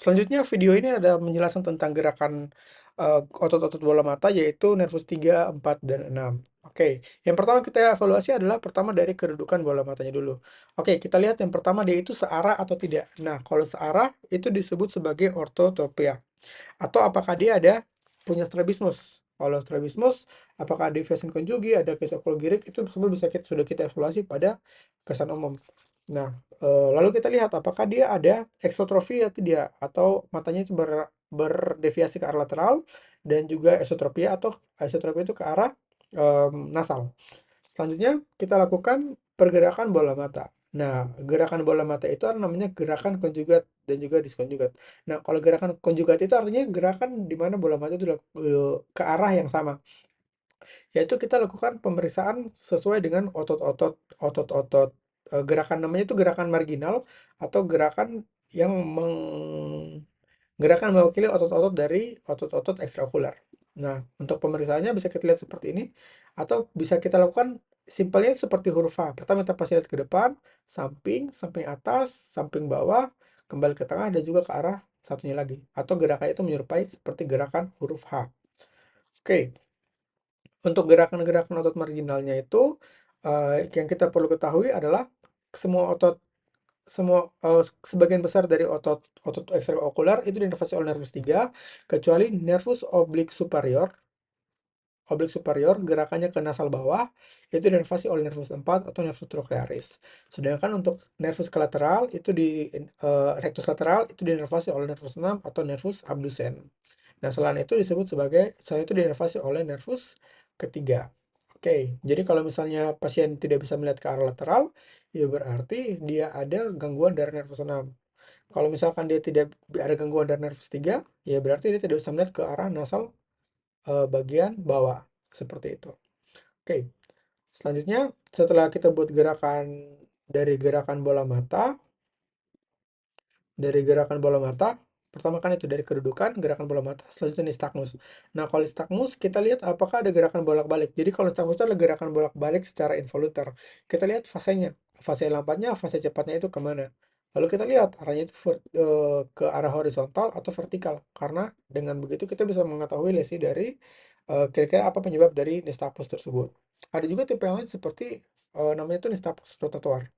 Selanjutnya video ini ada menjelaskan tentang gerakan otot-otot bola mata yaitu nervus 3, 4, dan 6. Oke, yang pertama kita evaluasi adalah pertama dari kedudukan bola matanya dulu. Oke, kita lihat yang pertama dia itu searah atau tidak. Nah, kalau searah itu disebut sebagai ortotopia. Atau apakah dia ada punya strabismus. Kalau strabismus, apakah ada deviation conjugi, ada case of Golgi-Reeve, itu semua sudah kita evaluasi pada kesan umum. Nah, lalu kita lihat apakah dia ada eksotrofi atau tidak, atau matanya itu berdeviasi ke arah lateral, dan juga esotropia atau esotropia itu ke arah nasal. Selanjutnya kita lakukan pergerakan bola mata. Nah, gerakan bola mata itu namanya gerakan konjugat dan juga diskonjugat. Nah, kalau gerakan konjugat itu artinya gerakan di mana bola mata itu ke arah yang sama. Yaitu kita lakukan pemeriksaan sesuai dengan otot-otot gerakan namanya itu gerakan marginal atau gerakan yang gerakan mewakili otot-otot dari otot-otot ekstraokular. Nah, untuk pemeriksaannya bisa kita lihat seperti ini, atau bisa kita lakukan simpelnya seperti huruf H. Pertama kita pasti lihat ke depan, samping, samping atas, samping bawah, kembali ke tengah, dan juga ke arah satunya lagi. Atau gerakan itu menyerupai seperti gerakan huruf H. Oke, untuk gerakan-gerakan otot marginalnya itu, yang kita perlu ketahui adalah semua otot sebagian besar dari otot ekstraokular itu diinervasi oleh nervus 3, kecuali nervus oblik superior gerakannya ke nasal bawah, itu diinervasi oleh nervus 4 atau nervus trochlearis. Sedangkan untuk nervus kolateral itu rectus lateral itu diinervasi oleh nervus 6 atau nervus abducens. Nah, selain itu diinervasi oleh nervus ketiga. Oke, jadi kalau misalnya pasien tidak bisa melihat ke arah lateral, ya berarti dia ada gangguan dari nervus 6. Kalau misalkan dia tidak ada gangguan dari nervus 3, ya berarti dia tidak bisa melihat ke arah nasal bagian bawah. Seperti itu. Oke, selanjutnya setelah kita buat dari gerakan bola mata, pertama kan itu dari kedudukan gerakan bola mata, selanjutnya nistagmus. Nah, kalau nistagmus kita lihat apakah ada gerakan bolak-balik. Jadi kalau nistagmus itu adalah gerakan bolak-balik secara involuter. Kita lihat fasenya, fase lambatnya, fase cepatnya itu kemana. Lalu kita lihat arahnya itu ke arah horizontal atau vertikal. Karena dengan begitu kita bisa mengetahui lesi dari kira-kira apa penyebab dari nistagmus tersebut. Ada juga tipe yang lain seperti namanya itu nistagmus rotator.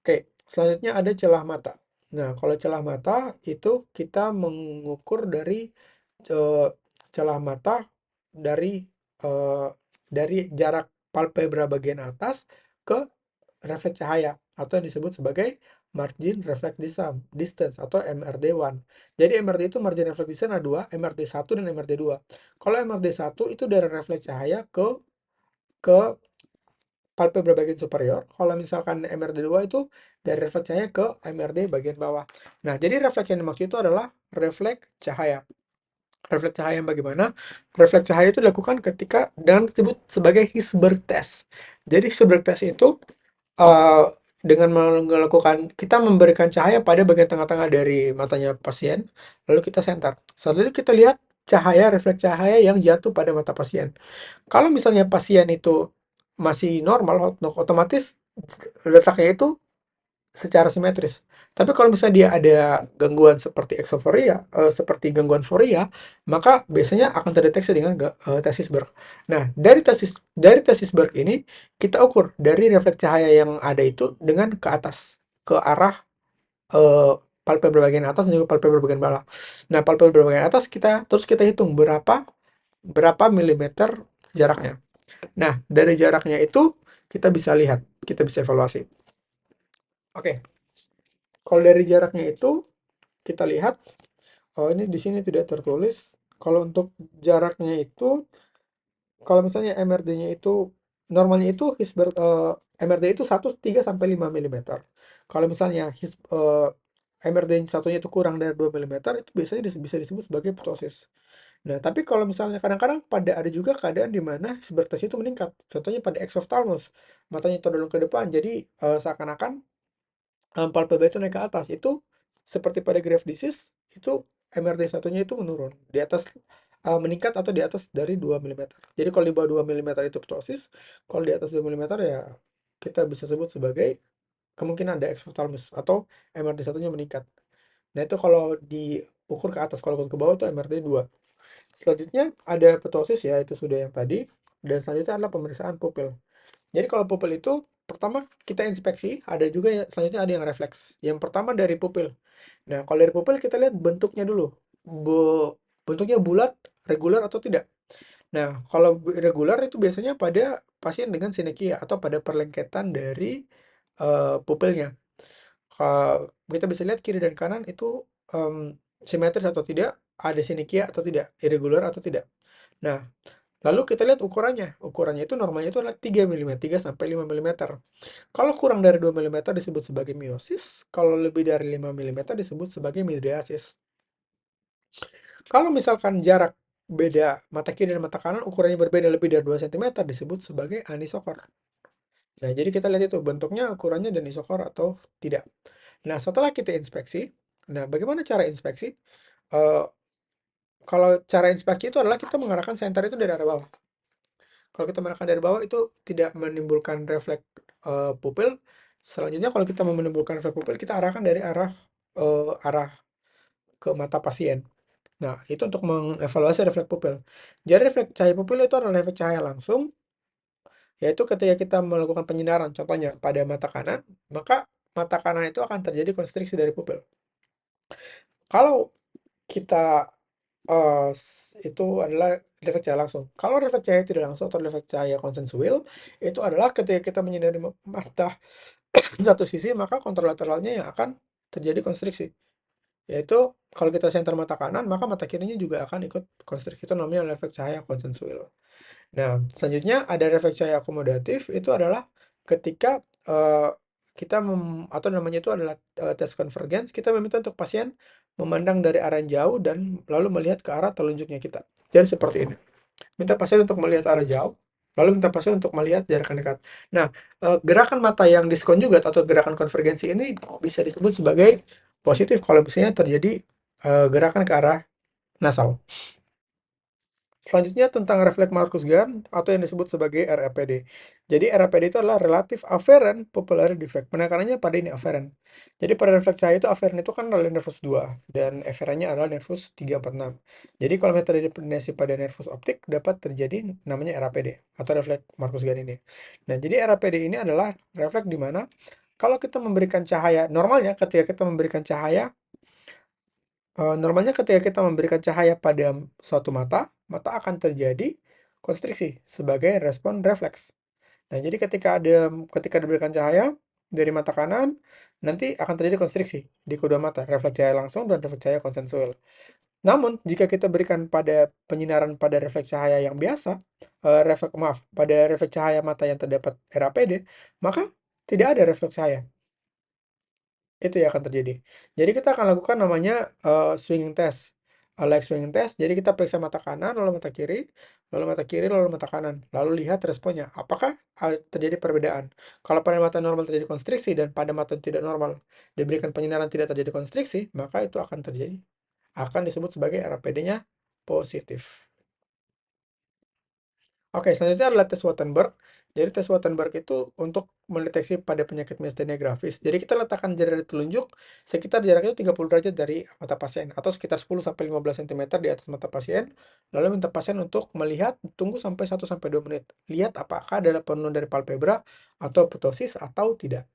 Oke, selanjutnya ada celah mata. Nah, kalau celah mata itu kita mengukur dari celah mata dari eh, jarak palpebra bagian atas ke refleks cahaya atau yang disebut sebagai margin reflex distance atau MRD1. Jadi MRD itu margin reflex distance ada dua, MRD1 dan MRD2. Kalau MRD1 itu dari refleks cahaya ke palpebra bagian superior. Kalau misalkan MRD2 itu dari refleks cahaya ke MRD bagian bawah. Nah, jadi refleks yang dimaksud itu adalah refleks cahaya. Refleks cahaya yang bagaimana? Refleks cahaya itu dilakukan ketika dengan disebut sebagai Hirschberg test. Jadi Hirschberg test itu eh, dengan melakukan kita memberikan cahaya pada bagian tengah-tengah dari matanya pasien, lalu kita center. Setelah itu kita lihat refleks cahaya yang jatuh pada mata pasien. Kalau misalnya pasien itu masih normal, otomatis letaknya itu secara simetris. Tapi kalau misalnya dia ada gangguan seperti exoforia, seperti gangguan foria, maka biasanya akan terdeteksi dengan tes Hirschberg. Nah, dari tes Hirschberg ini kita ukur dari refleks cahaya yang ada itu dengan ke atas, ke arah palpebra bagian atas dan juga palpebra bagian bawah. Nah, palpebra bagian atas terus kita hitung berapa milimeter jaraknya. Nah, dari jaraknya itu kita bisa lihat, kita bisa evaluasi. Oke, kalau dari jaraknya itu kita lihat, oh ini di sini tidak tertulis. Kalau untuk jaraknya itu, kalau misalnya MRD-nya itu normalnya itu MRD itu 3 sampai 5 mm. Kalau misalnya MRD satunya itu kurang dari 2 mm, itu biasanya bisa disebut sebagai ptosis. Nah, tapi kalau misalnya kadang-kadang ada juga keadaan di mana sebertas itu meningkat. Contohnya pada exophthalmos, matanya terdorong ke depan. Jadi seakan-akan palpebra itu naik ke atas. Itu seperti pada Graves' disease, itu MRD satunya itu menurun di atas meningkat atau di atas dari 2 mm. Jadi kalau di bawah 2 mm itu ptosis, kalau di atas 2 mm ya kita bisa sebut sebagai kemungkinan ada exophthalmos atau MRD satunya meningkat. Nah, itu kalau diukur ke atas, kalau ke bawah itu MRT 2. Selanjutnya ada ptosis ya, itu sudah yang tadi. Dan selanjutnya adalah pemeriksaan pupil. Jadi kalau pupil itu pertama kita inspeksi, ada juga ya, selanjutnya ada yang refleks. Yang pertama dari pupil. Nah, kalau dari pupil kita lihat bentuknya dulu. Bentuknya bulat, reguler atau tidak. Nah, kalau reguler itu biasanya pada pasien dengan sinekia atau pada perlengketan dari pupilnya. Kita bisa lihat kiri dan kanan itu simetris atau tidak, ada sinekia atau tidak, irregular atau tidak. Nah, lalu kita lihat ukurannya. Ukurannya itu normalnya itu adalah 3 mm, 3 sampai 5 mm. Kalau kurang dari 2 mm disebut sebagai miosis, kalau lebih dari 5 mm disebut sebagai midriasis. Kalau misalkan jarak beda mata kiri dan mata kanan ukurannya berbeda lebih dari 2 cm disebut sebagai anisokor. Nah, jadi kita lihat itu bentuknya, ukurannya dan isokor atau tidak. Nah, setelah kita inspeksi, nah bagaimana cara inspeksi? Eh, Kalau cara inspeksi itu adalah kita mengarahkan senter itu dari arah bawah. Kalau kita mengarahkan dari bawah itu tidak menimbulkan refleks pupil. Selanjutnya kalau kita mau menimbulkan refleks pupil, kita arahkan dari arah ke mata pasien. Nah, itu untuk mengevaluasi refleks pupil. Jadi refleks cahaya pupil itu adalah refleks cahaya langsung, yaitu ketika kita melakukan penyinaran, contohnya pada mata kanan, maka mata kanan itu akan terjadi konstriksi dari pupil. Kalau kita itu adalah refleks cahaya langsung. Kalau refleks cahaya tidak langsung atau refleks cahaya konsensual, itu adalah ketika kita menyinari mata satu sisi, maka kontralateralnya yang akan terjadi konstriksi. Yaitu kalau kita senter mata kanan, maka mata kirinya juga akan ikut konstriksi. Itu namanya refleks cahaya konsensual. Nah, selanjutnya ada refleks cahaya akomodatif, itu adalah ketika kita atau namanya itu adalah tes convergence, kita meminta untuk pasien memandang dari arah yang jauh dan lalu melihat ke arah telunjuknya kita. Jadi seperti ini. Minta pasien untuk melihat arah jauh, lalu minta pasien untuk melihat jarak dekat. Nah, gerakan mata yang diskonjugat atau gerakan konvergensi ini bisa disebut sebagai positif kalau misalnya terjadi gerakan ke arah nasal. Selanjutnya tentang refleks Markus Gann atau yang disebut sebagai RAPD. Jadi RAPD itu adalah Relative Afferent Pupillary Defect. Penekanannya pada ini afferent. Jadi pada refleks cahaya itu afferent itu kan adalah nervus 2 dan efferentnya adalah nervus 346. Jadi kalau metode dependensi pada nervus optik dapat terjadi namanya RAPD atau refleks Markus Gann ini. Nah, jadi RAPD ini adalah refleks di mana kalau kita memberikan cahaya, normalnya ketika kita memberikan cahaya normalnya ketika kita memberikan cahaya pada suatu mata, mata akan terjadi konstriksi sebagai respon refleks. Nah, jadi ketika diberikan cahaya dari mata kanan, nanti akan terjadi konstriksi di kedua mata, refleks cahaya langsung dan refleks cahaya konsensual. Namun, jika kita berikan pada penyinaran pada refleks cahaya yang biasa, pada refleks cahaya mata yang terdapat RAPD, maka tidak ada refleks cahaya. Itu yang akan terjadi. Jadi kita akan lakukan namanya swinging test, leg swinging test. Jadi kita periksa mata kanan, lalu mata kiri, lalu mata kiri, lalu mata kanan, lalu lihat responnya. Apakah terjadi perbedaan? Kalau pada mata normal terjadi konstriksi dan pada mata tidak normal diberikan penyinaran tidak terjadi konstriksi, maka itu akan terjadi, akan disebut sebagai RAPD-nya positif. Oke, selanjutnya adalah tes Wattenberg. Jadi tes Wattenberg itu untuk mendeteksi pada penyakit miastenia gravis. Jadi kita letakkan jari telunjuk sekitar jaraknya 30 derajat dari mata pasien atau sekitar 10 sampai 15 cm di atas mata pasien. Lalu minta pasien untuk melihat, tunggu sampai 1 sampai 2 menit. Lihat apakah ada penurunan dari palpebra atau ptosis atau tidak.